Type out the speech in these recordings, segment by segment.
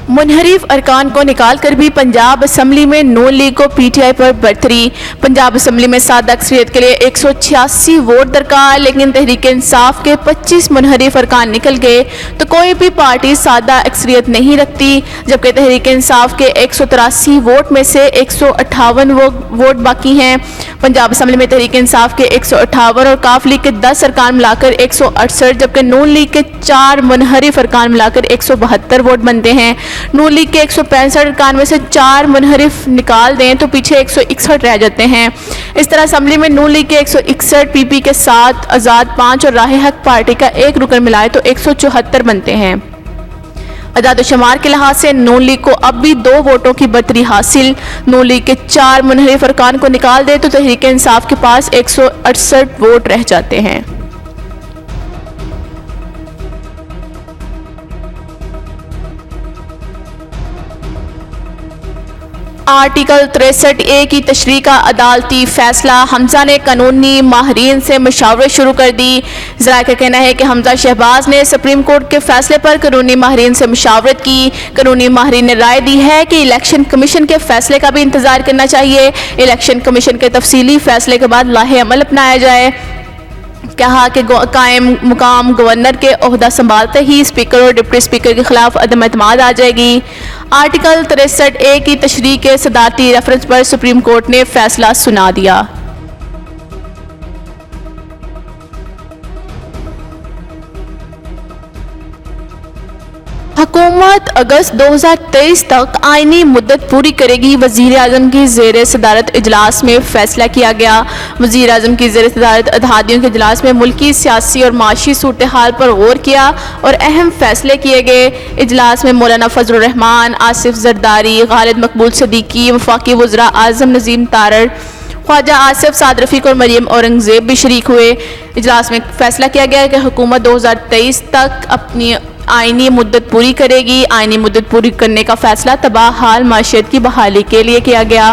मुनहरिफ अरकान को निकालकर भी पंजाब असम्बली में नून लीग को पीटीआई पर बरतरी। पंजाब असम्बली में सादा अक्सरियत के लिए 186 वोट दरकार, लेकिन तहरीक इंसाफ के 25 मुनहरिफ अरकान निकल गए तो कोई भी पार्टी सादा अक्सरियत नहीं रखती, जबकि तहरीक इंसाफ के 183 वोट में से 158 वोट बाकी हैं। पंजाब असम्बली में तहरीक इंसाफ के 158 और काफ लीग के 10 अरकान मिलाकर 168, जबकि नून लीग के 4 मुनहरिफ अरकान मिलाकर 172 वोट बनते हैं। नून लीग के 165 अरकान में से 4 मुनहरिफ निकाल दें तो पीछे 161 रह जाते हैं। इस तरह असम्बली में नून लीग के 161, पीपी के 7, आज़ाद 5 और राह हक पार्टी का 1 रुकन मिलाए तो 174 बनते हैं। अदाद शुमार के लिहाज से नून लीग को अब भी 2 वोटों की बरतरी हासिल। नून लीग के 4 मुनहरिफ अरकान को निकाल दे तो तहरीक इंसाफ के पास 168 वोट रह जाते हैं। आर्टिकल 63A की तशरीह का अदालती फैसला। हमजा ने कानूनी माहरीन से मशावरत शुरू कर दी। ज़राए का कहना है कि हमजा शहबाज ने सुप्रीम कोर्ट के फैसले पर कानूनी माहरीन से मशावरत की। कानूनी माहरीन ने राय दी है कि इलेक्शन कमीशन के फैसले का भी इंतज़ार करना चाहिए। इलेक्शन कमीशन के तफसीली फैसले के बाद लाहे अमल अपनाया जाए। कहा कि कायम मुकाम गवर्नर के ओहदा संभालते ही स्पीकर और डिप्टी स्पीकर के खिलाफ अदम एतमाद आ जाएगी। आर्टिकल 63A की तशरीह के सदारती रेफरेंस पर सुप्रीम कोर्ट ने फैसला सुना दिया। हुकूमत अगस्त 2023 तक आईनी मुद्दत पूरी करेगी। वज़ीर आज़म की ज़ेर सदारत इजलास में फैसला किया गया। वज़ीर आज़म की ज़ेर सदारत अतहादियों के इजलास में मुल्की सियासी और माशी सूरत हाल पर गौर किया और अहम फैसले किए गए। इजलास में मौलाना फजलुर रहमान, आसिफ जरदारी, गालिद मकबूल सदीकी, वफाकी वज़रा आज़म नज़ीम तारड़, ख्वाजा आसिफ साद रफ़ीक और मरियम औरंगज़ेब भी शरीक हुए। इजलास में फैसला किया गया कि हुकूमत 2023 तक अपनी आईनी मुद्दत पूरी करेगी। आईनी मुद्दत पूरी करने का फैसला तबाह हाल माशियत की बहाली के लिए किया गया।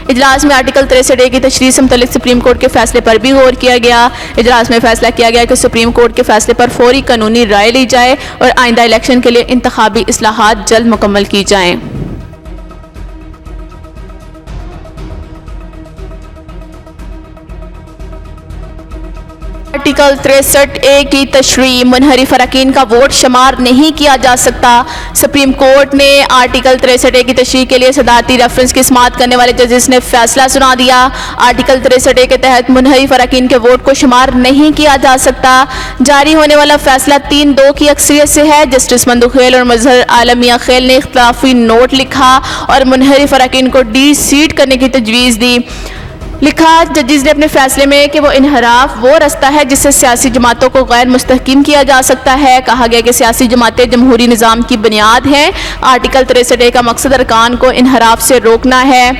इजलास में आर्टिकल 63A की तशरीह से मुतल्लिक सुप्रीम कोर्ट के फैसले पर भी गौर किया गया। इजलास में फैसला किया गया कि सुप्रीम कोर्ट के फैसले पर फौरी कानूनी राय ली जाए और आइंदा इलेक्शन के लिए इंतखाबी इस्लाहात जल्द मुकम्मल की जाएँ। आर्टिकल 63A की तशरीह। मुनहरिफ अरकान का वोट शुमार नहीं किया जा सकता। सुप्रीम कोर्ट ने आर्टिकल 63A की तशरीह के लिए सदारती रेफरेंस की समाअत करने वाले जजेस ने फैसला सुना दिया। आर्टिकल 63A के तहत मुनहरिफ अरकान के वोट को शुमार नहीं किया जा सकता। जारी होने वाला फैसला 3-2 की अक्सरियत से है। जस्टिस मंदुखेल और मजहर आलम मियां खेल ने इख्तिलाफी नोट लिखा और मुनहरिफ अरकान को डी-सीट करने की तजवीज़ दी। लिखा जजेस ने अपने फैसले में कि वो इनहराफ वो रास्ता है जिससे सियासी जमातों को गैर मुस्तहकिम किया जा सकता है। कहा गया कि सियासी जमातें जमहूरी निज़ाम की बुनियाद हैं। आर्टिकल 63A का मकसद अरकान को इनहराफ से रोकना है।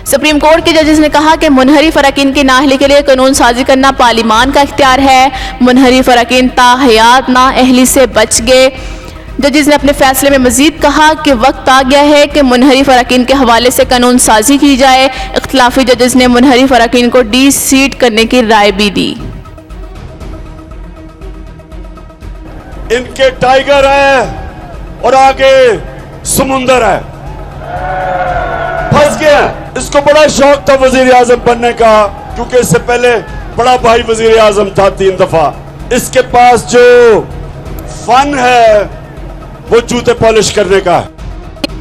सुप्रीम कोर्ट के जजेस ने कहा कि मुनहरिफ अरकान की नाअहली के लिए कानून साजी करना पार्लिमान का इख्तियार है। मुनहरिफ अरकान ताहयात नाअहली से बच गए। जजेस ने अपने फैसले में मजीद कहा कि वक्त आ गया है कि मुनहरिफ अरकान के हवाले से कानून साजी की जाए। इख्तिलाफी जजेस ने मुनहरिफ अरकान को डी-सीट करने की राय भी दी। इनके टाइगर है और आगे समुंदर है, फंस गया। इसको बड़ा शौक था वजीर आजम बनने का, क्योंकि इससे पहले बड़ा भाई वजीर आजम था 3 दफा। इसके पास जो फन है वो जूते पॉलिश करने का है।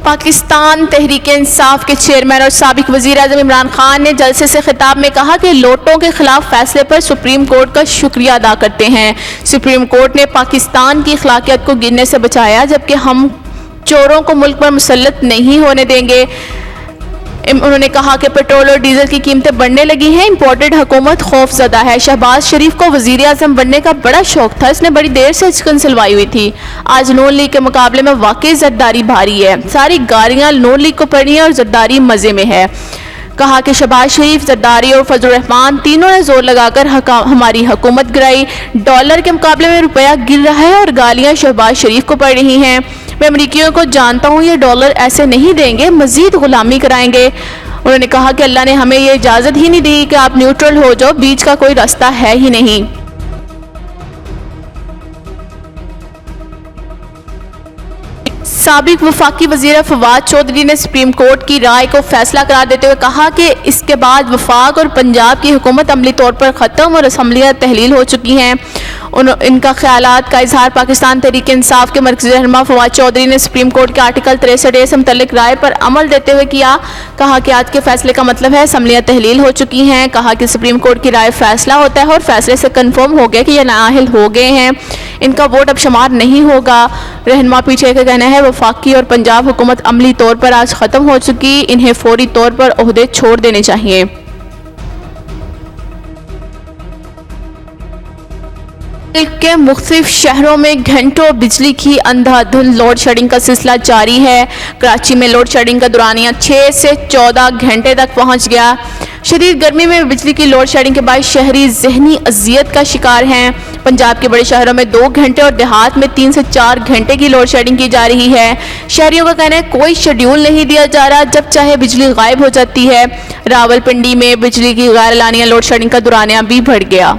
पाकिस्तान तहरीक इंसाफ के चेयरमैन और साबिक वजीर आज़म इमरान खान ने जलसे से खिताब में कहा कि लोटों के खिलाफ फैसले पर सुप्रीम कोर्ट का शुक्रिया अदा करते हैं। सुप्रीम कोर्ट ने पाकिस्तान की अखलाकियत को गिरने से बचाया, जबकि हम चोरों को मुल्क पर मुसल्लत नहीं होने देंगे। उन्होंने कहा कि पेट्रोल और डीजल की कीमतें बढ़ने लगी हैं। इंपोर्टेड हुकूमत खौफजदा है। शहबाज शरीफ को वजीर आज़म बनने का बड़ा शौक था। इसने बड़ी देर से चिकन सिलवाई हुई थी। आज नून लीग के मुकाबले में वाकई जरदारी भारी है। सारी गाड़ियां नून लीग को पड़ी हैं और जरदारी मजे में है। कहा कि शहबाज शरीफ, जरदारी और फजलुर रहमान तीनों ने जोर लगाकर हमारी हुकूमत गिराई। डॉलर के मुकाबले में रुपया गिर रहा है और गालियां शहबाज शरीफ को पड़ रही हैं। मैं अमरीकियों को जानता हूँ, ये डॉलर ऐसे नहीं देंगे, मजीद गुलामी कराएंगे। उन्होंने कहा कि अल्लाह ने हमें ये इजाज़त ही नहीं दी कि आप न्यूट्रल हो जाओ, बीच का कोई रास्ता है ही नहीं। साबिक वफाकी वज़ीर फवाद चौधरी ने सुप्रीम कोर्ट की राय को फैसला करार देते हुए कहा कि इसके बाद वफाक और पंजाब की हुकूमत अमली तौर पर ख़त्म और असम्बलियाँ तहलील हो चुकी हैं। इनका ख्यालात का इजहार पाकिस्तान तहरीक इंसाफ के मरकज़ी रहनुमा फवाद चौधरी ने सुप्रीम कोर्ट के आर्टिकल 63A से मुतल्लिक राय पर अमल देते हुए किया। कहा कि आज के फैसले का मतलब है असम्बलियाँ तहलील हो चुकी हैं। कहा कि सुप्रीम कोर्ट की राय फैसला होता है और फैसले से कन्फर्म हो गया कि यह नाअहल हो गए हैं, इनका वोट अब शुमार नहीं होगा। रहनुमा पीछे का कहना है वफाकी और पंजाब हुकूमत अमली तौर पर आज ख़त्म हो चुकी, इन्हें फौरी तौर पर ओहदे छोड़ देने चाहिए। के मुख्तलिफ शहरों में घंटों बिजली की अंधाधुंध लोड शेडिंग का सिलसिला जारी है। कराची में लोड शेडिंग का दौरानिया 6 से 14 घंटे तक पहुंच गया। शदीद गर्मी में बिजली की लोड शेडिंग के बाद शहरी जहनी अजियत का शिकार हैं। पंजाब के बड़े शहरों में 2 घंटे और देहात में 3 से 4 घंटे की लोड शेडिंग की जा रही है। शहरियों का कहना है कोई शेड्यूल नहीं दिया जा रहा, जब चाहे बिजली गायब हो जाती है। रावलपिंडी में बिजली की गैर एलानिया लोड शेडिंग का दौरानिया भी बढ़ गया।